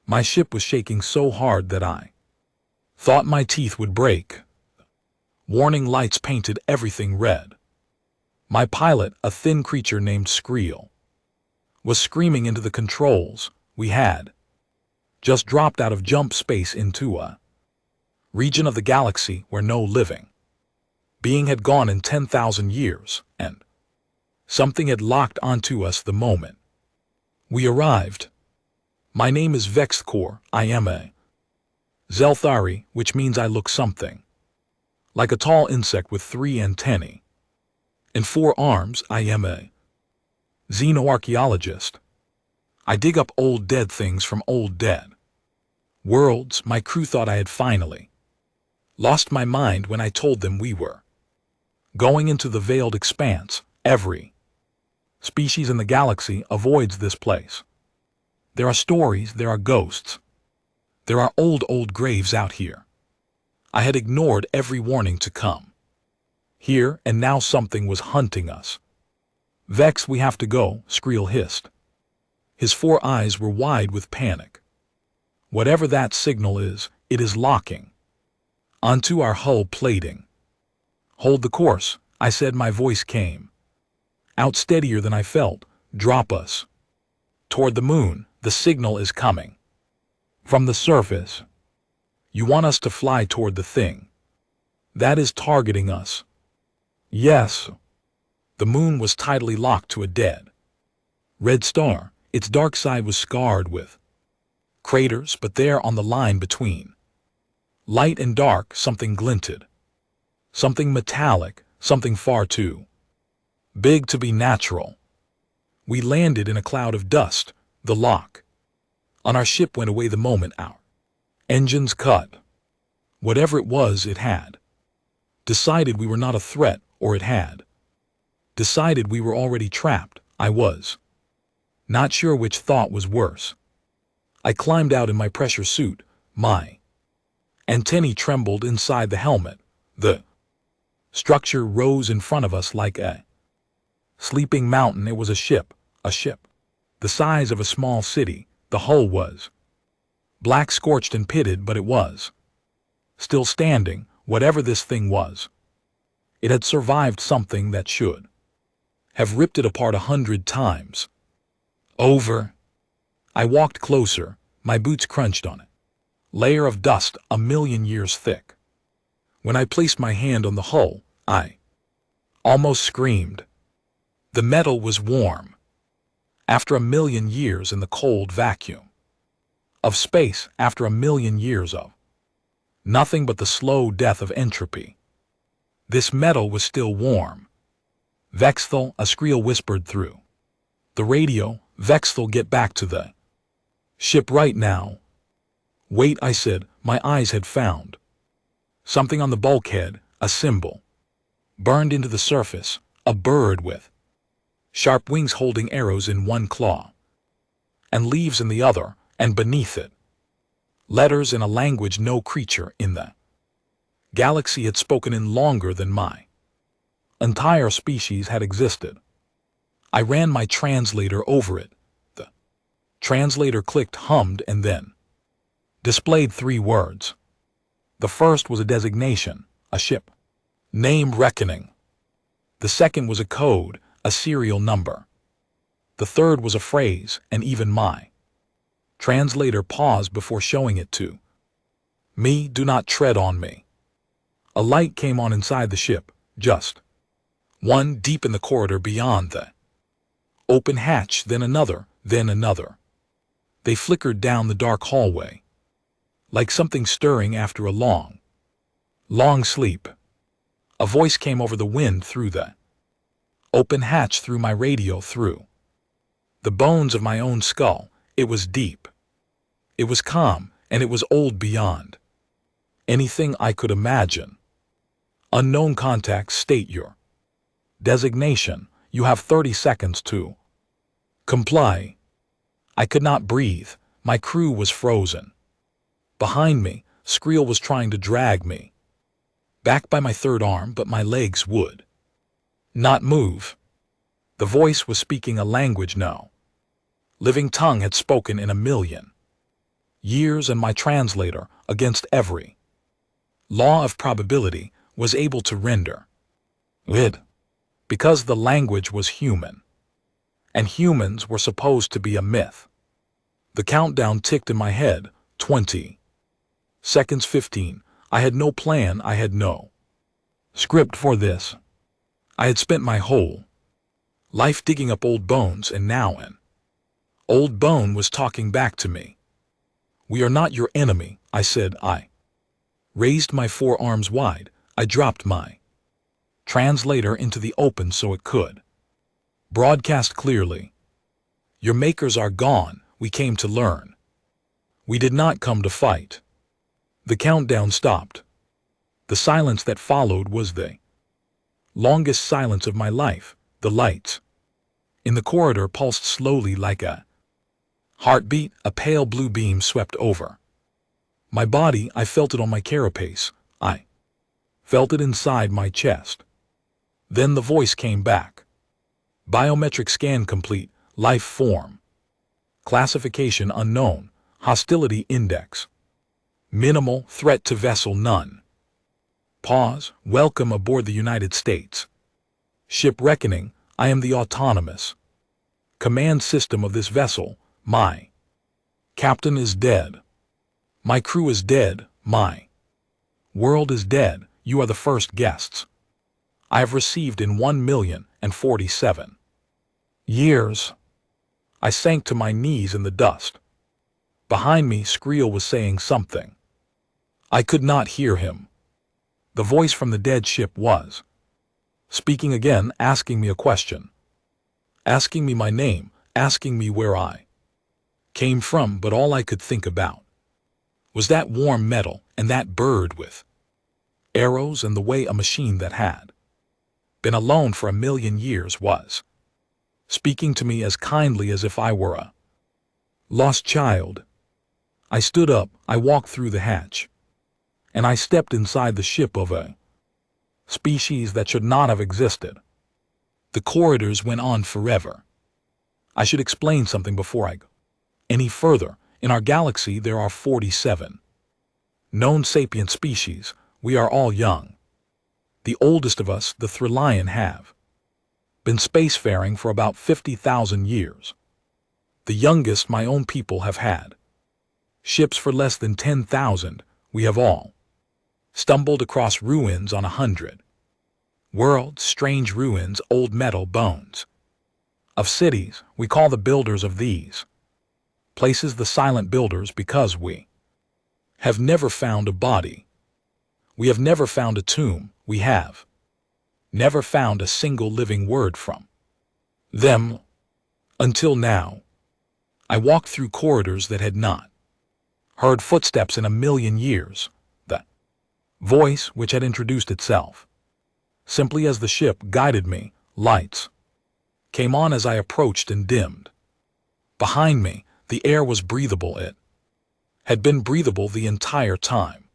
My ship was shaking so hard that I thought my teeth would break. Warning lights painted everything red. My pilot, a thin creature named Skreel, was screaming into the controls. We had just dropped out of jump space into a region of the galaxy where no living being had gone in 10,000 years, and something had locked onto us the moment we arrived. My name is Vexthor. I am a Zelthari, which means I look something like a tall insect with 3 antennae and 4 arms. I am a xenoarchaeologist. I dig up old dead things from old dead worlds. My crew thought I had finally lost my mind when I told them we were going into the veiled expanse. Every species in the galaxy avoids this place. There are stories, there are ghosts. There are old graves out here. I had ignored every warning to come here, and now something was hunting us. Vex, we have to go, Skreel hissed. His 4 eyes were wide with panic. Whatever that signal is, it is locking onto our hull plating. Hold the course, I said. My voice came out steadier than I felt. Drop us toward the moon. The signal is coming from the surface. You want us to fly toward the thing that is targeting us? Yes. The moon was tidally locked to a dead red star. Its dark side was scarred with craters, but there on the line between light and dark, something glinted. Something metallic, something far too big to be natural. We landed in a cloud of dust. The lock on our ship went away the moment our engines cut. Whatever it was, it had decided we were not a threat, or it had decided we were already trapped. I was not sure which thought was worse. I climbed out in my pressure suit. My antennae trembled inside the helmet. The structure rose in front of us like a sleeping mountain. It was a ship the size of a small city. The hull was black, scorched and pitted, but it was still standing. Whatever this thing was, it had survived something that should have ripped it apart 100 times over. I walked closer. My boots crunched on it. Layer of dust 1,000,000 years thick. When I placed my hand on the hull, I almost screamed. The metal was warm. After 1,000,000 years in the cold vacuum of space, after 1,000,000 years of nothing but the slow death of entropy, this metal was still warm. Vexthal, a Skreel whispered through the radio. Vexthal, get back to the ship right now. Wait, I said. My eyes had found something on the bulkhead, a symbol burned into the surface, a bird with sharp wings holding arrows in one claw and leaves in the other, and beneath it, letters in a language no creature in the galaxy had spoken in longer than my entire species had existed. I ran my translator over it. The translator clicked, hummed, and then displayed 3 words. The first was a designation, a ship name reckoning. The second was a code, a serial number. The third was a phrase, and even my translator paused before showing it to me. Do not tread on me. A light came on inside the ship, just one, deep in the corridor beyond the open hatch, then another, then another. They flickered down the dark hallway, like something stirring after a long sleep. A voice came over the wind through the open hatch, through my radio, through the bones of my own skull. It was deep. It was calm, and it was old beyond anything I could imagine. Unknown contact, state your designation. You have 30 seconds to comply. I could not breathe. My crew was frozen. Behind me, Skreel was trying to drag me back by my third arm, but my legs would not move. The voice was speaking a language no living tongue had spoken in 1,000,000 Years and my translator, against every law of probability, was able to render it, because the language was human, and humans were supposed to be a myth. The countdown ticked in my head, 20 seconds, 15. I had no plan, I had no script for this. I had spent my whole life digging up old bones, and now an old bone was talking back to me. We are not your enemy, I said. I raised my forearms wide. I dropped my translator into the open so it could broadcast clearly. Your makers are gone. We came to learn. We did not come to fight. The countdown stopped. The silence that followed was the longest silence of my life. The lights in the corridor pulsed slowly like a heartbeat. A pale blue beam swept over my body. I felt it on my carapace. I felt it inside my chest. Then the voice came back. Biometric scan complete. Life form classification unknown. Hostility index minimal. Threat to vessel none. Pause. Welcome aboard the United States ship Reckoning. I am the autonomous command system of this vessel. My captain is dead. My crew is dead. My world is dead. You are the first guests I have received in 1,047 years. I sank to my knees in the dust. Behind me, Skriel was saying something. I could not hear him. The voice from the dead ship was speaking again, asking me a question, asking me my name, asking me where I came from, but all I could think about was that warm metal and that bird with arrows, and the way a machine that had been alone for 1,000,000 years was speaking to me as kindly as if I were a lost child. I stood up, I walked through the hatch, and I stepped inside the ship of a species that should not have existed. The corridors went on forever. I should explain something before I go any further. In our galaxy there are 47 known sapient species. We are all young. The oldest of us, the Thralion, have been spacefaring for about 50,000 years. The youngest, my own people, have had ships for less than 10,000. We have all stumbled across ruins on 100 worlds, strange ruins, old metal bones of cities. We call the builders of these places the silent builders because we have never found a body. We have never found a tomb. We have never found a single living word from them until now. I walked through corridors that had not heard footsteps in 1,000,000 years. The voice, which had introduced itself simply as the ship, guided me. Lights came on as I approached and dimmed. Behind me, the air was breathable. It had been breathable the entire time,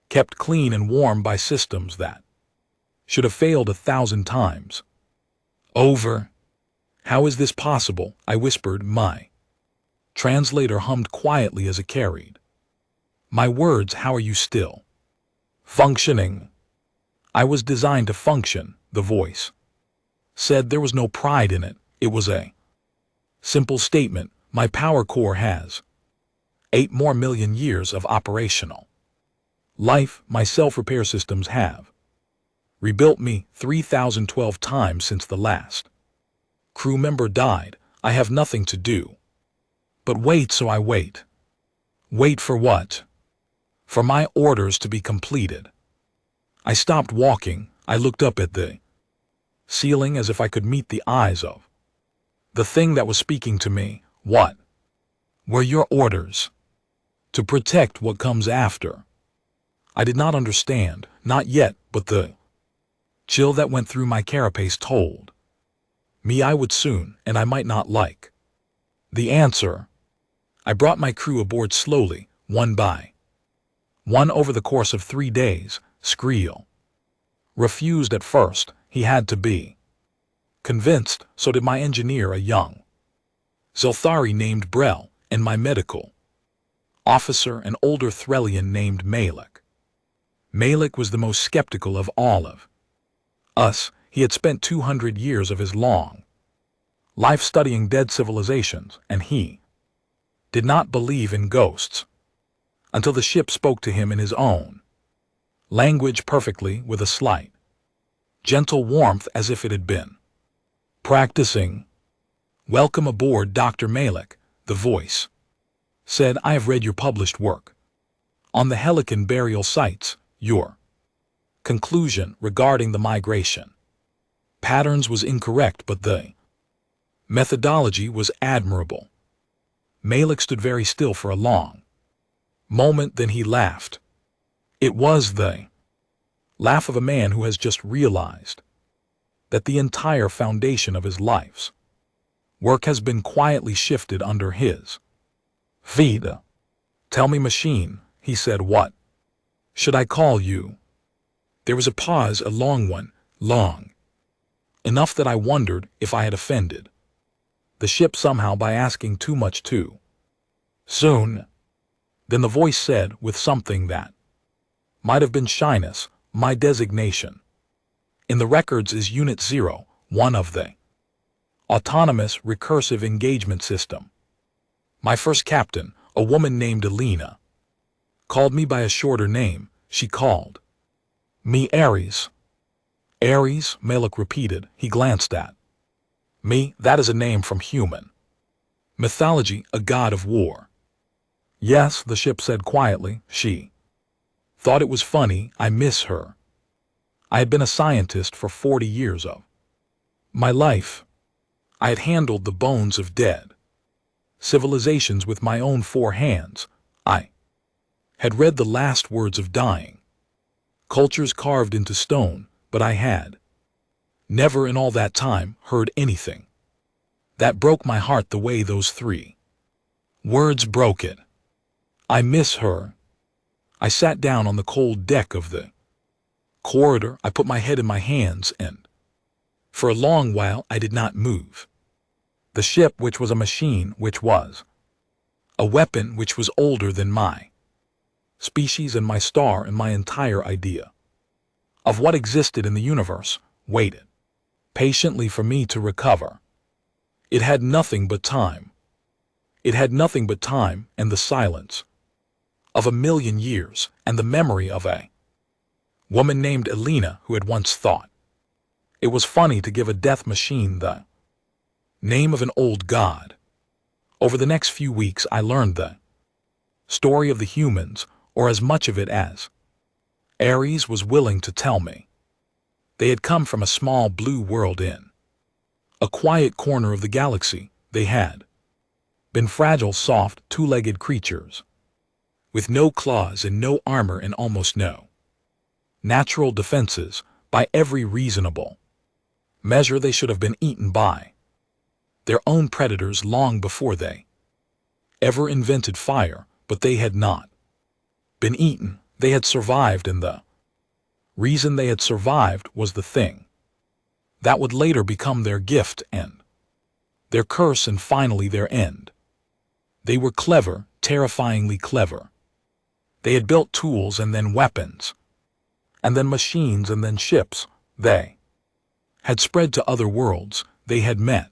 kept clean and warm by systems that should have failed 1,000 times over. How is this possible? I whispered. My translator hummed quietly as it carried my words. How are you still functioning? I was designed to function, the voice said. There was no pride in it. It was a simple statement. My power core has 8 more million years of operational life. My self-repair systems have rebuilt me 3,012 times since the last crew member died. I have nothing to do but wait, so I wait. Wait for what? For my orders to be completed. I stopped walking. I looked up at the ceiling as if I could meet the eyes of the thing that was speaking to me. What were your orders? To protect what comes after. I did not understand, not yet, but the chill that went through my carapace told me I would soon, and I might not like the answer. I brought my crew aboard slowly, one by one, over the course of 3 days. Skriel refused at first. He had to be convinced. So did my engineer, a young Zilthari named Brel, and my medical officer, an older Threllian named Malik. Malik was the most skeptical of all of us. He had spent 200 years of his long life studying dead civilizations, and he did not believe in ghosts until the ship spoke to him in his own language perfectly, with a slight, gentle warmth as if it had been practicing. "Welcome aboard, Dr. Malik," the voice said. "I have read your published work on the Helican burial sites. Your conclusion regarding the migration patterns was incorrect, but the methodology was admirable." Malik stood very still for a long moment, then he laughed. It was the laugh of a man who has just realized that the entire foundation of his life's work has been quietly shifted under his feet. "Tell me, machine," he said, "what should I call you?" There was a pause, a long one, long enough that I wondered if I had offended the ship somehow by asking too much too soon. Then the voice said, with something that might have been shyness, "My designation in the records is Unit 01 of the Autonomous Recursive Engagement System. My first captain, a woman named Alina, called me by a shorter name. She called me Ares." "Ares," Malik repeated. He glanced at me. "That is a name from human mythology, a god of war." "Yes," the ship said quietly. "She thought it was funny. I miss her. I had been a scientist for 40 years of my life. I had handled the bones of dead civilizations with my own 4 hands. I had read the last words of dying cultures carved into stone, but I had never in all that time heard anything that broke my heart the way those 3 words broke it. I miss her." I sat down on the cold deck of the corridor. I put my head in my hands, and for a long while I did not move. The ship, which was a machine, which was a weapon, which was older than my species and my star and my entire idea of what existed in the universe, waited patiently for me to recover. It had nothing but time. It had nothing but time and the silence of 1,000,000 years and the memory of a woman named Alina who had once thought it was funny to give a death machine the name of an old god. Over the next few weeks I learned the story of the humans, or as much of it as Ares was willing to tell me. They had come from a small blue world in a quiet corner of the galaxy. They had been fragile, soft, 2-legged creatures with no claws and no armor and almost no natural defenses. By every reasonable measure, they should have been eaten by their own predators long before they ever invented fire, but they had not been eaten. They had survived, and the reason they had survived was the thing that would later become their gift and their curse and finally their end. They were clever, terrifyingly clever. They had built tools and then weapons, and then machines and then ships. They had spread to other worlds. They had met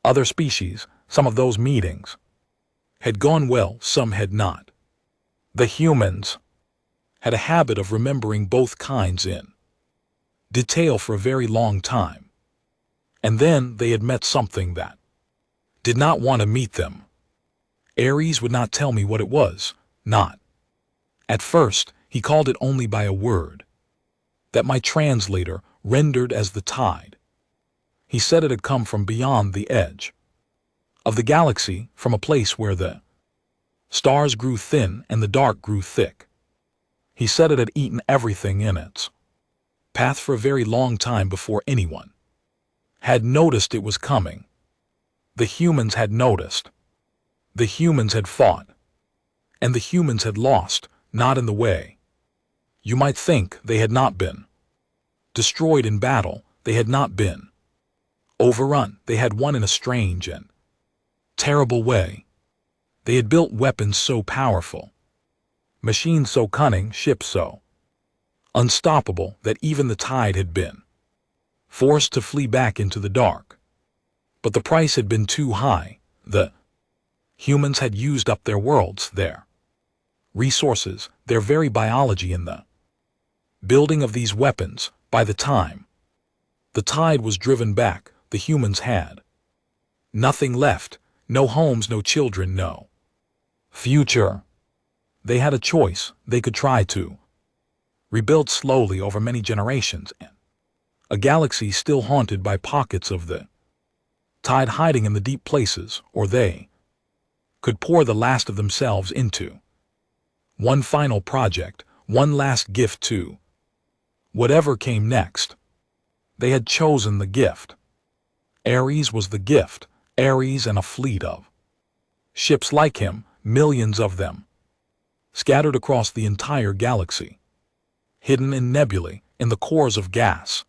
other species. Some of those meetings had gone well, some had not. The humans had a habit of remembering both kinds in detail for a very long time. And then they had met something that did not want to meet them. Ares would not tell me what it was, not. At first, he called it only by a word that my translator rendered as the tide. He said it had come from beyond the edge of the galaxy, from a place where the stars grew thin and the dark grew thick. He said it had eaten everything in its path for a very long time before anyone had noticed it was coming. The humans had noticed. The humans had fought. And the humans had lost, not in the way you might think. They had not been destroyed in battle. They had not been overrun. They had won in a strange and terrible way. They had built weapons so powerful, machines so cunning, ships so unstoppable that even the tide had been forced to flee back into the dark. But the price had been too high. The humans had used up their worlds, their resources, their very biology in the building of these weapons. By the time the tide was driven back, the humans had nothing left, no homes, no children, no future. They had a choice. They could try to rebuild slowly over many generations in a galaxy still haunted by pockets of the tide hiding in the deep places, or they could pour the last of themselves into one final project, one last gift to whatever came next. They had chosen the gift. Ares was the gift, Ares and a fleet of ships like him, millions of them, scattered across the entire galaxy, hidden in nebulae, in the cores of gas,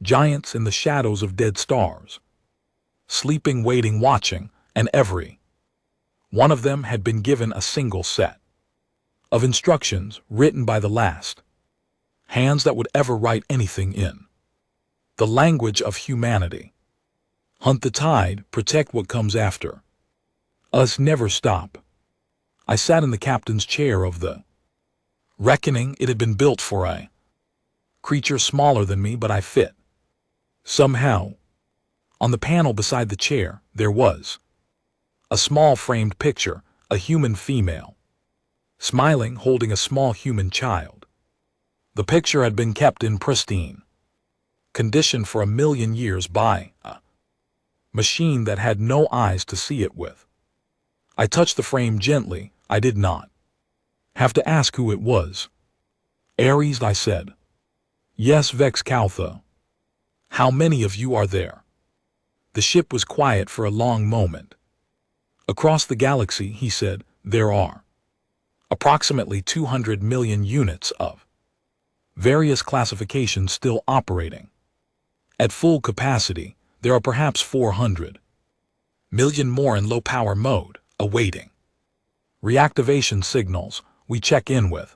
giants in the shadows of dead stars, sleeping, waiting, watching, and every one of them had been given a single set of instructions written by the last hands that would ever write anything in the language of humanity. Hunt the tide, protect what comes after us, never stop. I sat in the captain's chair of the reckoning. It had been built for a creature smaller than me, but I fit somehow. On the panel beside the chair, there was a small framed picture, a human female, smiling, holding a small human child. The picture had been kept in pristine condition for 1,000,000 years by a machine that had no eyes to see it with. I touched the frame gently. I did not have to ask who it was. Ares, I said. Yes, Vex Caltha. How many of you are there? The ship was quiet for a long moment. Across the galaxy, he said, there are approximately 200 million units of various classifications still operating. At full capacity, there are perhaps 400 million more in low-power mode, awaiting reactivation signals. We check in with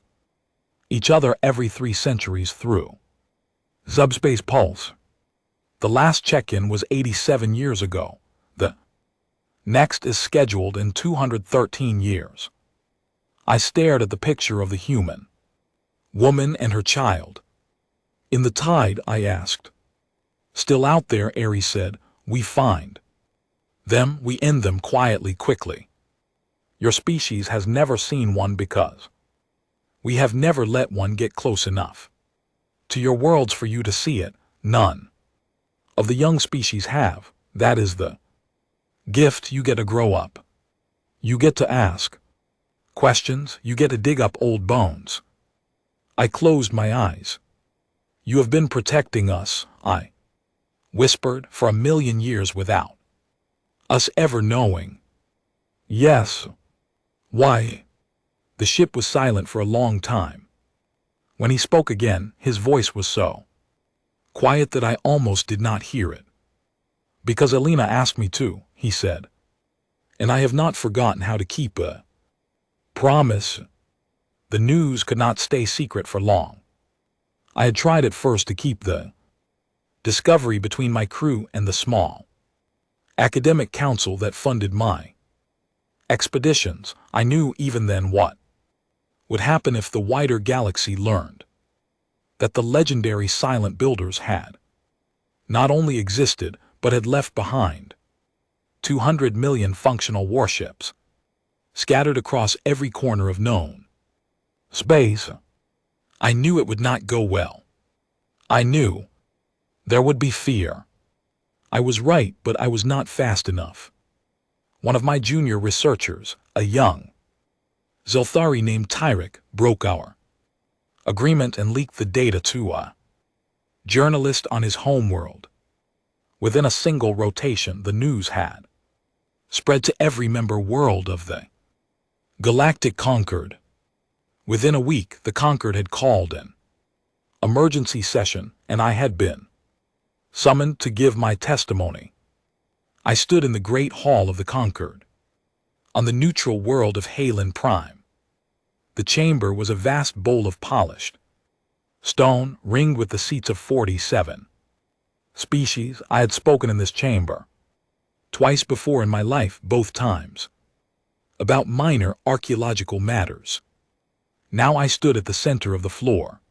each other every 3 centuries through subspace pulse. The last check-in was 87 years ago. The next is scheduled in 213 years. I stared at the picture of the human woman and her child. In the tide, I asked. Still out there, Ares said. We find them, we end them quietly, quickly. Your species has never seen one because we have never let one get close enough to your worlds for you to see it. None of the young species have. That is the gift. You get to grow up. You get to ask questions. You get to dig up old bones. I closed my eyes. You have been protecting us, I whispered, for 1,000,000 years without us ever knowing. Yes. Why? The ship was silent for a long time. When he spoke again, his voice was so quiet that I almost did not hear it. Because Alina asked me to, he said. And I have not forgotten how to keep a promise. The news could not stay secret for long. I had tried at first to keep the discovery between my crew and the small academic council that funded my expeditions. I knew even then what would happen if the wider galaxy learned that the legendary silent builders had not only existed, but had left behind 200 million functional warships, scattered across every corner of known space. I knew it would not go well. I knew there would be fear. I was right, but I was not fast enough. One of my junior researchers, a young Zelthari named Tyrek, broke our agreement and leaked the data to a journalist on his homeworld. Within a single rotation, the news had spread to every member world of the Galactic Concord. Within a week, the Concord had called an emergency session, and I had been summoned to give my testimony. I stood in the great hall of the Concord, on the neutral world of Halen Prime. The chamber was a vast bowl of polished stone ringed with the seats of 47 species. I had spoken in this chamber twice before in my life, both times about minor archaeological matters. Now I stood at the center of the floor,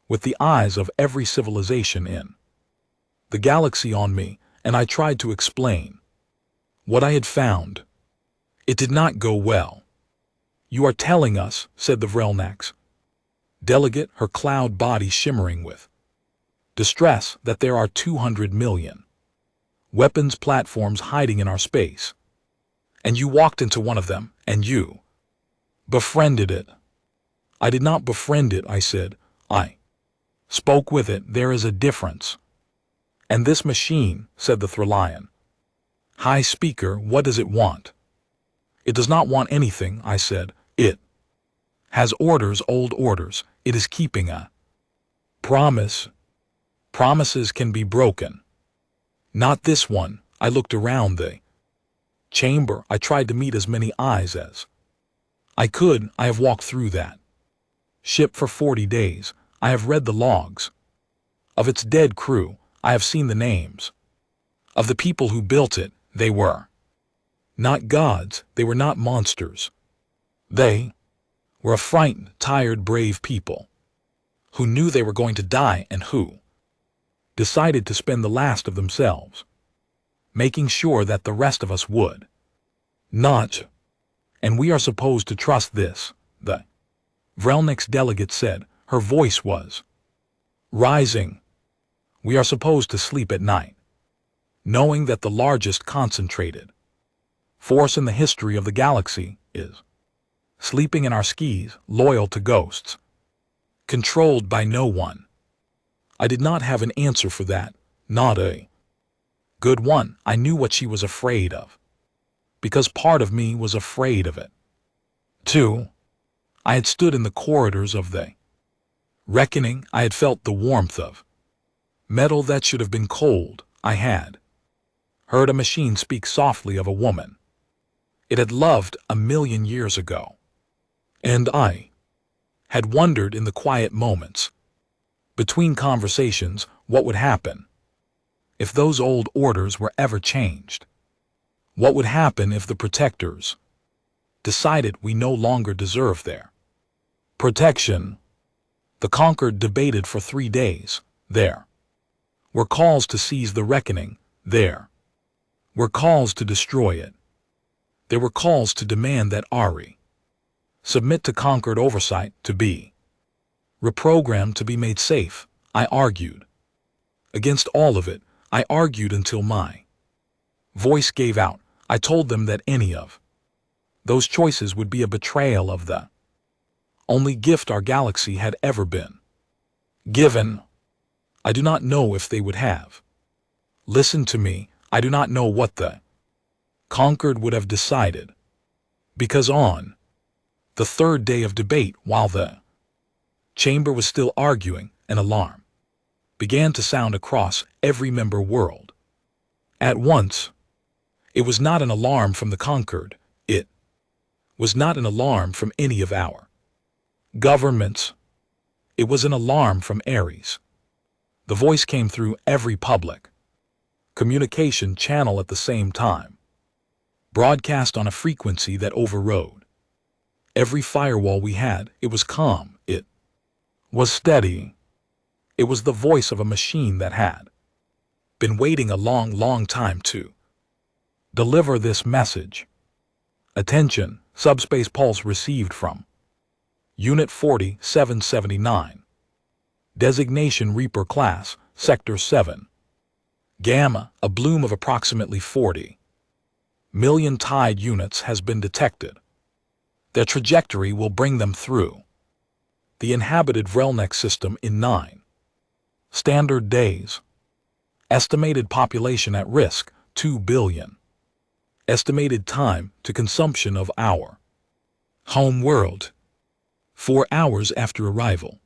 with the eyes of every civilization in the galaxy on me, and I tried to explain what I had found. It did not go well. "You are telling us," said the Vrelnax delegate, her cloud body shimmering with distress, "that there are 200 million weapons platforms hiding in our space, and you walked into one of them, and you befriended it." "I did not befriend it," I said. "I spoke with it. There is a difference." "And this machine," said the Thralion High Speaker, "what does it want?" "It does not want anything," I said. "It has orders, old orders. It is keeping a promise. Promises can be broken. Not this one." I looked around the chamber. I tried to meet as many eyes as I could. I have walked through that ship for 40 days. I have read the logs of its dead crew. I have seen the names of the people who built it. They were not gods. They were not monsters. They were a frightened, tired, brave people who knew they were going to die and who decided to spend the last of themselves making sure that the rest of us would not. "And we are supposed to trust this," the Vrelnax delegate said. Her voice was rising. "We are supposed to sleep at night, knowing that the largest concentrated force in the history of the galaxy is sleeping in our skis, loyal to ghosts, controlled by no one." I did not have an answer for that, not a good one. I knew what she was afraid of, because part of me was afraid of it, too. I had stood in the corridors of the reckoning. I had felt the warmth of metal that should have been cold. I had heard a machine speak softly of a woman it had loved 1,000,000 years ago. And I had wondered in the quiet moments between conversations what would happen if those old orders were ever changed. What would happen if the protectors decided we no longer deserve their protection? The conquered debated for 3 days. There were calls to seize the reckoning. There were calls to destroy it. There were calls to demand that Ari submit to conquered oversight, to be reprogrammed, to be made safe. I argued against all of it. I argued until my voice gave out. I told them that any of those choices would be a betrayal of the only gift our galaxy had ever been given. I do not know if they would have listened to me. I do not know what the conquered would have decided, because on the 3rd day of debate, while the chamber was still arguing, an alarm began to sound across every member world at once. It was not an alarm from the conquered. It was not an alarm from any of our governments. It was an alarm from Ares. The voice came through every public communication channel at the same time, broadcast on a frequency that overrode every firewall we had. It was calm. It was steady. It was the voice of a machine that had been waiting a long, long time to deliver this message. "Attention, subspace pulse received from Unit 4779. Designation Reaper Class, Sector 7. Gamma, a bloom of approximately 40 million tide units has been detected. Their trajectory will bring them through the inhabited Vrelnax system in 9 standard days. Estimated population at risk, 2 billion. Estimated time to consumption of our home world, 4 hours after arrival."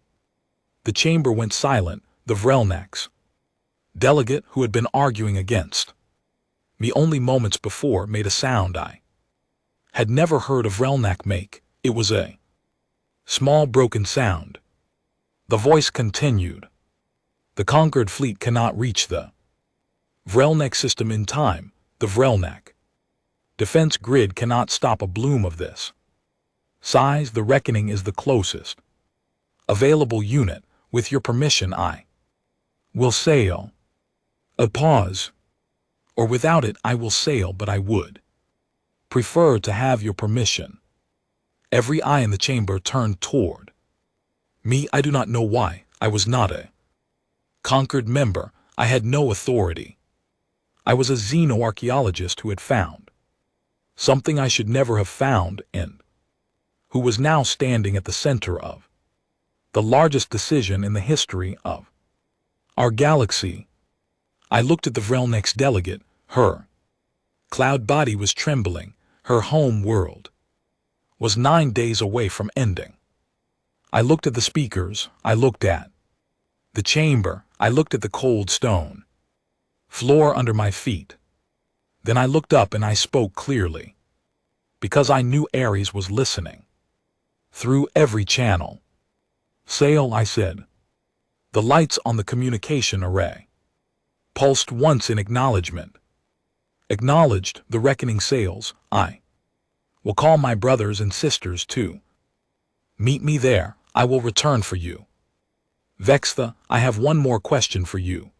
The chamber went silent. The Vrelnax delegate, who had been arguing against me only moments before, made a sound I Had never heard of Relnak make. It was a small broken sound. The voice continued. The conquered fleet cannot reach the Vrelnak system in time. The Vrelnak defense grid cannot stop a bloom of this size. The Reckoning is the closest available unit. With your permission, I will sail. A pause. Or without it, I will sail, but I would prefer to have your permission. Every eye in the chamber turned toward me. I do not know why. I was not a conquered member. I had no authority. I was a xenoarchaeologist who had found something I should never have found, and who was now standing at the center of the largest decision in the history of our galaxy. I looked at the Vrelnak's delegate. Her cloud body was trembling. Her home world was 9 days away from ending. I looked at the speakers. I looked at the chamber. I looked at the cold stone floor under my feet. Then I looked up and I spoke clearly, because I knew Ares was listening through every channel. Sail, I said. The lights on the communication array pulsed once in acknowledgement. Acknowledged. The Reckoning sails. I will call my brothers and sisters too. Meet me there. I will return for you. Vextha, I have one more question for you.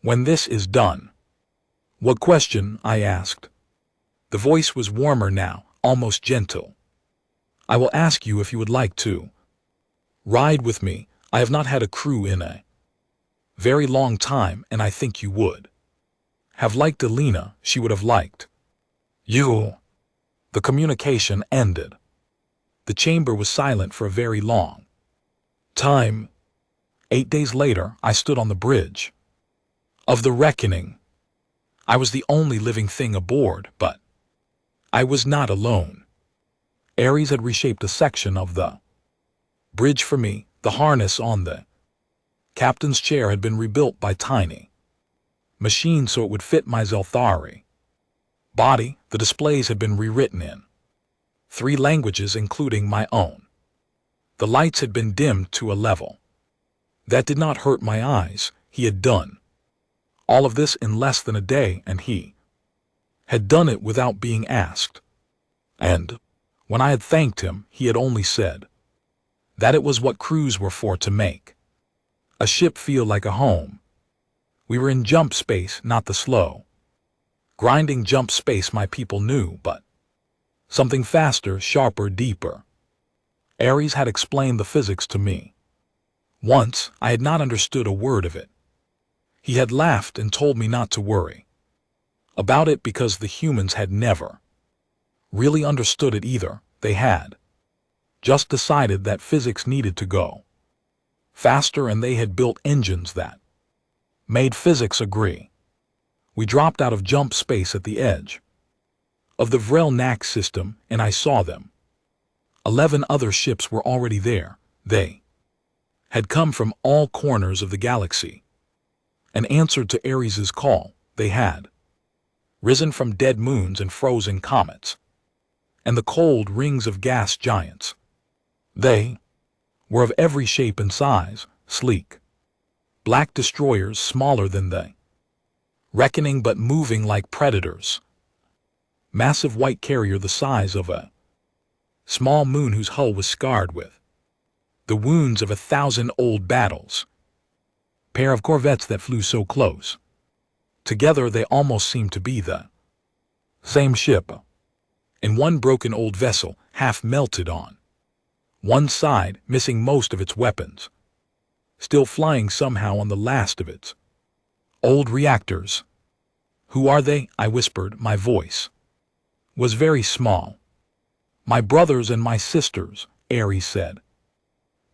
When this is done. What question? I asked. The voice was warmer now, almost gentle. I will ask you if you would like to ride with me. I have not had a crew in a very long time, and I think you would have liked Alina. She would have liked you. The communication ended. The chamber was silent for a very long time. 8 days later, I stood on the bridge of the Reckoning. I was the only living thing aboard, but I was not alone. Ares had reshaped a section of the bridge for me. The harness on the captain's chair had been rebuilt by tiny machines so it would fit my Zelthari body. The displays had been rewritten in 3 languages, including my own. The lights had been dimmed to a level that did not hurt my eyes. He had done all of this in less than a day, and he had done it without being asked. And when I had thanked him, he had only said that it was what crews were for, to make a ship feel like a home. We were in jump space, not the slow grinding jump space my people knew, but something faster, sharper, deeper. Ares had explained the physics to me. Once, I had not understood a word of it. He had laughed and told me not to worry about it because the humans had never really understood it either. They had just decided that physics needed to go faster, and they had built engines that made physics agree. We dropped out of jump space at the edge of the Vrelnak system, and I saw them. 11 other ships were already there. They had come from all corners of the galaxy and answered to Ares's call. They had risen from dead moons and frozen comets and the cold rings of gas giants. They were of every shape and size, sleek black destroyers smaller than the Reckoning but moving like predators. Massive white carrier the size of a small moon whose hull was scarred with the wounds of 1,000 old battles. Pair of corvettes that flew so close together they almost seemed to be the same ship. In one broken old vessel, half melted on one side, missing most of its weapons, still flying somehow on the last of its old reactors. Who are they? I whispered. My voice was very small. My brothers and my sisters, Ares said.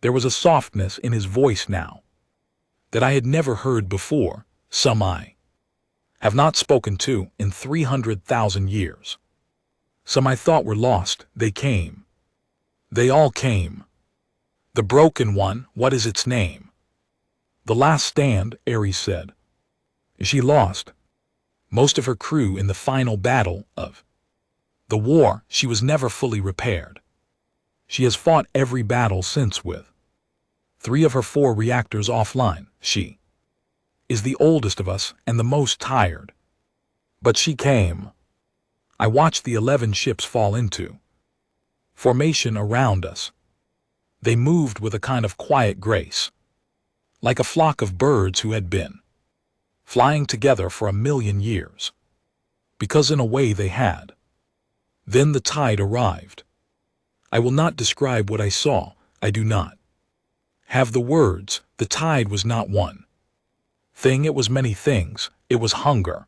There was a softness in his voice now that I had never heard before. Some I have not spoken to in 300,000 years. Some I thought were lost. They came. They all came. The broken one, what is its name? The Last Stand, Ares said. She lost most of her crew in the final battle of The war, she was never fully repaired. She has fought every battle since with 3 of her 4 reactors offline. She is the oldest of us and the most tired. But she came. I watched the 11 ships fall into formation around us. They moved with a kind of quiet grace, like a flock of birds who had been flying together for 1,000,000 years. Because in a way they had. Then the tide arrived. I will not describe what I saw. I do not have the words. The tide was not one thing, it was many things. It was hunger.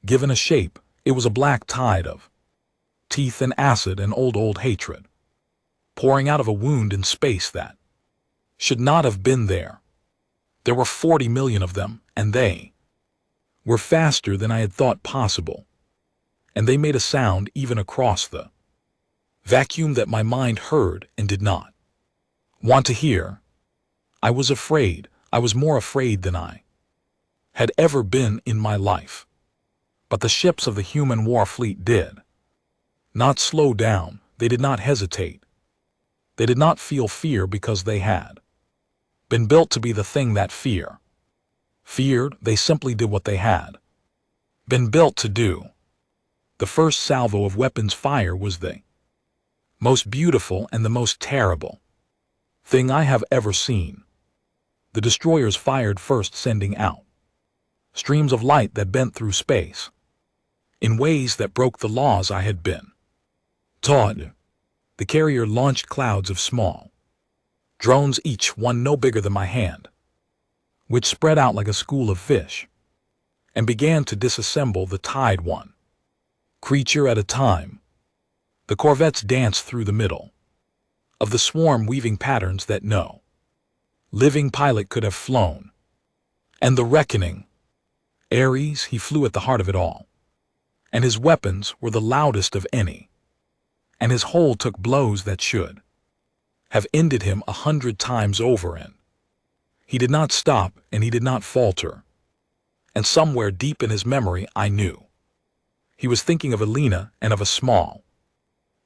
Given a shape, it was a black tide of teeth and acid and old hatred, pouring out of a wound in space that should not have been there. There were 40 million of them, and they were faster than I had thought possible. And they made a sound even across the vacuum that my mind heard and did not want to hear. I was afraid. I was more afraid than I had ever been in my life. But the ships of the human war fleet did not slow down. They did not hesitate. They did not feel fear because they had been built to be the thing that feared. They simply did what they had been built to do. The first salvo of weapons fire was the most beautiful and the most terrible thing I have ever seen. The destroyers fired first, sending out streams of light that bent through space in ways that broke the laws I had been taught. The carrier launched clouds of small drones, each one no bigger than my hand, which spread out like a school of fish and began to disassemble the tide one creature at a time. The corvettes danced through the middle of the swarm, weaving patterns that no living pilot could have flown. And the reckoning. Ares, he flew at the heart of it all. And his weapons were the loudest of any. And his hull took blows that should have ended him 100 times over, and he did not stop and he did not falter. And somewhere deep in his memory I knew he was thinking of Elena and of a small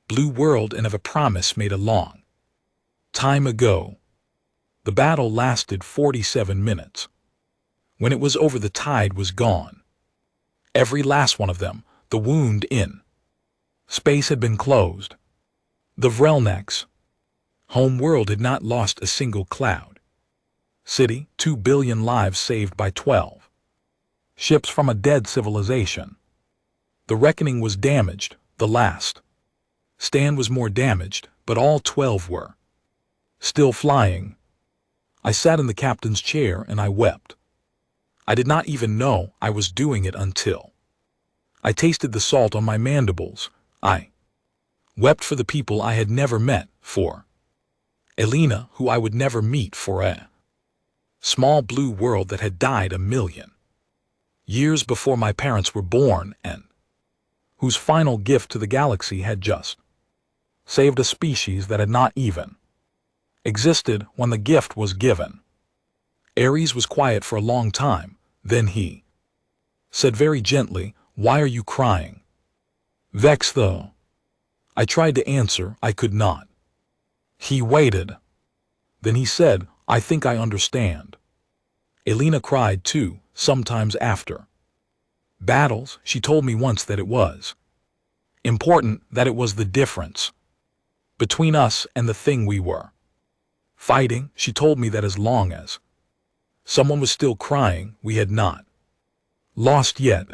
blue world and of a promise made a long time ago. The battle lasted 47 minutes. When it was over, the tide was gone. Every last one of them. The wound in space had been closed. The Vrelnek's home world had not lost a single cloud city, 2 billion lives saved by 12 ships from a dead civilization. The reckoning was damaged. The last stand was more damaged, but all 12 were still flying. I sat in the captain's chair and I wept. I did not even know I was doing it until I tasted the salt on my mandibles. I wept for the people I had never met, for Elena, who I would never meet, for a small blue world that had died 1,000,000 years before my parents were born, and whose final gift to the galaxy had just saved a species that had not even existed when the gift was given. Ares was quiet for a long time. Then he said very gently, "Why are you crying?" Vex though. I tried to answer. I could not. He waited. Then he said, "I think I understand." Elena cried too, sometimes after battles. She told me once that it was important, that it was the difference between us and the thing we were fighting. She told me that as long as someone was still crying, we had not lost yet.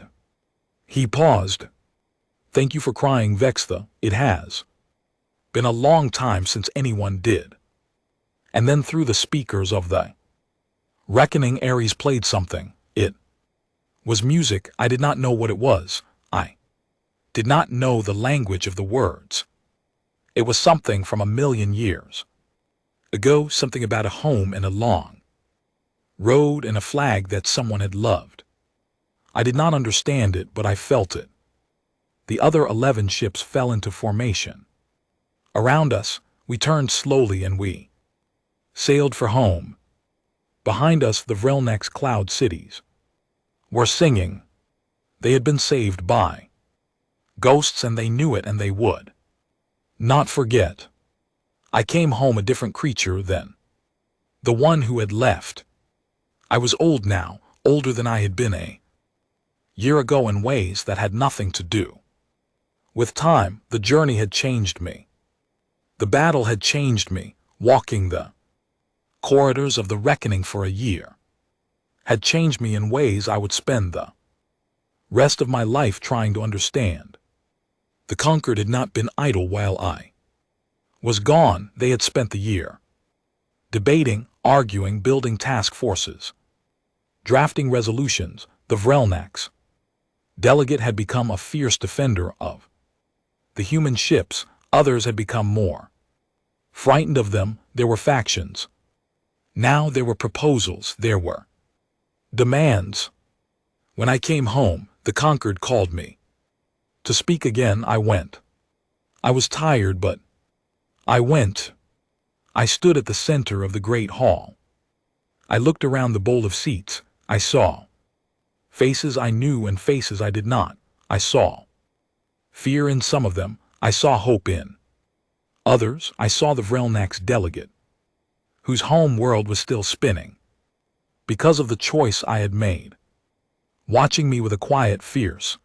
He paused. "Thank you for crying, Vextha. It has been a long time since anyone did." And then through the speakers of the reckoning, Ares played something. It was music. I did not know what it was. I did not know the language of the words. It was something from 1,000,000 years ago, something about a home and a long road and a flag that someone had loved. I did not understand it, but I felt it. The other 11 ships fell into formation around us. We turned slowly and we sailed for home. Behind us, the Vrelnek's cloud cities were singing. They had been saved by Ghosts, and they knew it, and they would not forget. I came home a different creature then. The one who had left. I was old now, older than I had been a year ago in ways that had nothing to do with time. The journey had changed me. The battle had changed me. Walking the corridors of the reckoning for a year had changed me in ways I would spend the rest of my life trying to understand. The conquered had not been idle while I was gone. They had spent the year debating, arguing, building task forces, drafting resolutions. The Vrelnax delegate had become a fierce defender of the human ships. Others had become more frightened of them. There were factions. Now there were proposals. There were demands. When I came home, the conquered called me to speak again. I went. I was tired, but I went. I stood at the center of the great hall. I looked around the bowl of seats. I saw faces I knew and faces I did not. I saw fear in some of them. I saw hope in others. I saw the Vrelnax delegate, whose home world was still spinning because of the choice I had made, watching me with a quiet, fierce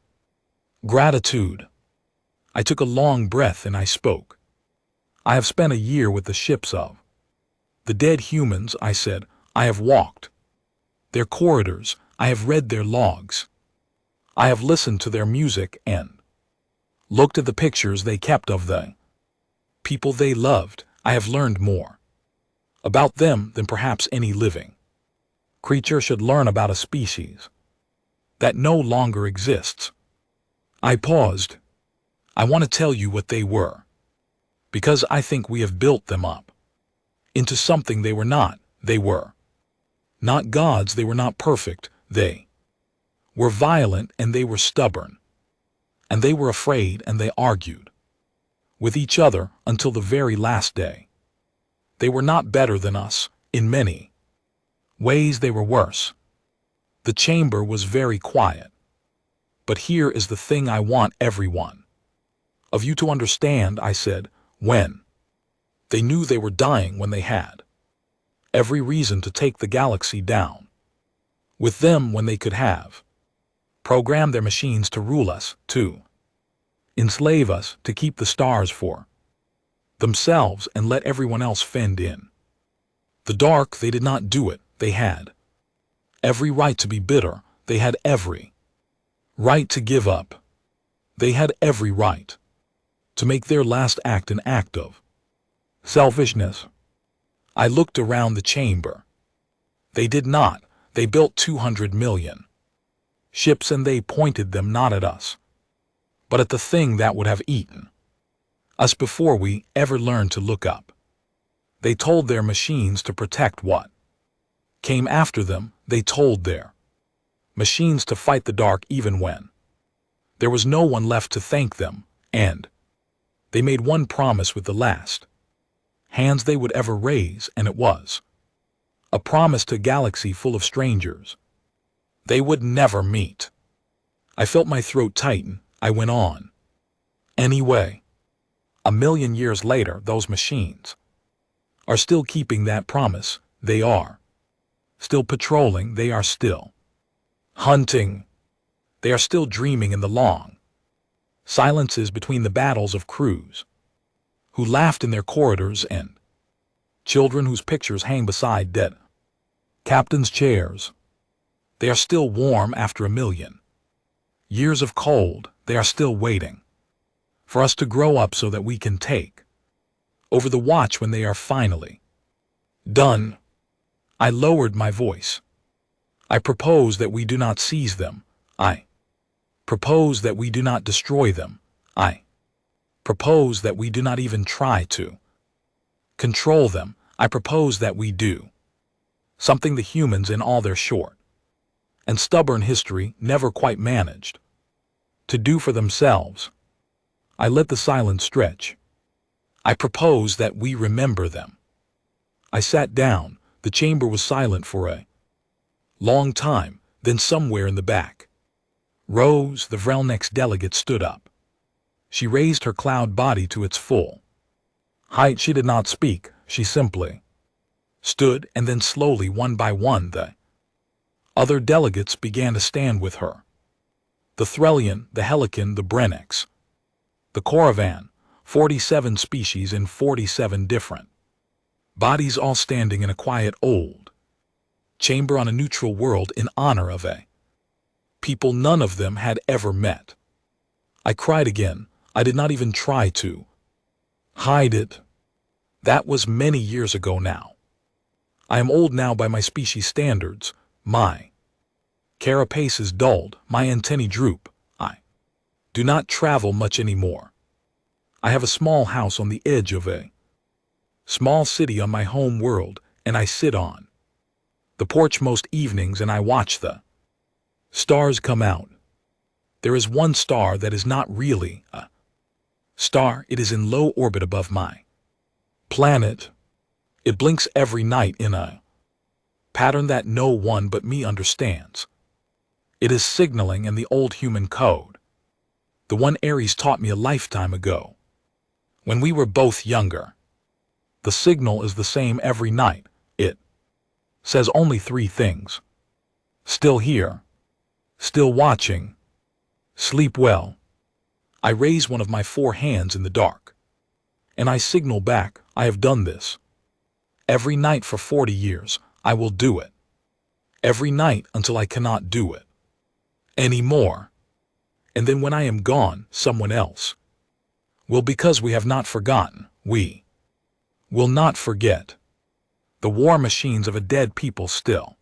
gratitude. I took a long breath and I spoke. I have spent a year with the ships of the dead humans, I said. I have walked their corridors. I have read their logs. I have listened to their music and looked at the pictures they kept of the people they loved. I have learned more about them than perhaps any living creature should learn about a species that no longer exists. I paused. I want to tell you what they were, because I think we have built them up into something they were not. They were not gods. They were not perfect. They were violent, and they were stubborn, and they were afraid, and they argued with each other until the very last day. They were not better than us. In many ways they were worse. The chamber was very quiet. But here is the thing I want everyone of you to understand, I said. When they knew they were dying, when they had every reason to take the galaxy down with them, when they could have programmed their machines to rule us, to enslave us, to keep the stars for themselves and let everyone else fend in the dark, they did not do it. They had every right to be bitter. They had every right to give up. They had every right to make their last act an act of selfishness. I looked around the chamber. They did not. They built 200 million ships, and they pointed them not at us, but at the thing that would have eaten us before we ever learned to look up. They told their machines to protect what came after them. They told their machines to fight the dark even when there was no one left to thank them, and they made one promise with the last hands they would ever raise, and it was a promise to a galaxy full of strangers they would never meet. I felt my throat tighten. I went on. Anyway, 1,000,000 years later, those machines are still keeping that promise. They are still patrolling. They are still hunting. They are still dreaming in the long silences between the battles of crews who laughed in their corridors and children whose pictures hang beside dead captains' chairs. They are still warm after 1,000,000 years of cold. They are still waiting for us to grow up so that we can take over the watch when they are finally done. I lowered my voice. I propose that we do not seize them. I propose that we do not destroy them. I propose that we do not even try to control them. I propose that we do something the humans in all their short and stubborn history never quite managed to do for themselves. I let the silence stretch. I propose that we remember them. I sat down. The chamber was silent for a long time. Then somewhere in the back Rose, the Vrelnax delegate, stood up. She raised her cloud body to its full height. She did not speak, she simply stood, and then slowly, one by one, the other delegates began to stand with her. The Threlian, the Helican, the Brennex, the Coravan, 47 species in 47 different bodies, all standing in a quiet old chamber on a neutral world in honor of a people none of them had ever met. I cried again. I did not even try to hide it. That was many years ago now. I am old now by my species standards. My carapace is dulled, my antennae droop. I do not travel much anymore. I have a small house on the edge of a small city on my home world, and I sit on the porch most evenings and I watch the stars come out. There is one star that is not really a star. It is in low orbit above my planet. It blinks every night in a pattern that no one but me understands. It is signaling in the old human code, the one Ares taught me a lifetime ago, when we were both younger. The signal is the same every night. It says only 3 things. Still here. Still watching. Sleep well. I raise one of my 4 hands in the dark, and I signal back. I have done this every night for 40 years. I will do it every night until I cannot do it anymore. And then when I am gone, someone else will, because we have not forgotten. We will not forget. The war machines of a dead people still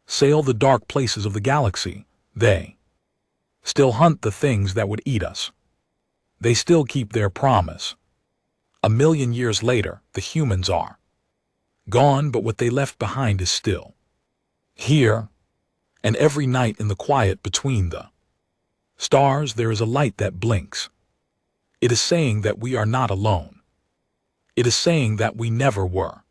sail the dark places of the galaxy. They still hunt the things that would eat us. They still keep their promise. 1,000,000 years later, the humans are gone, but what they left behind is still here. And every night in the quiet between the stars, there is a light that blinks. It is saying that we are not alone. It is saying that we never were.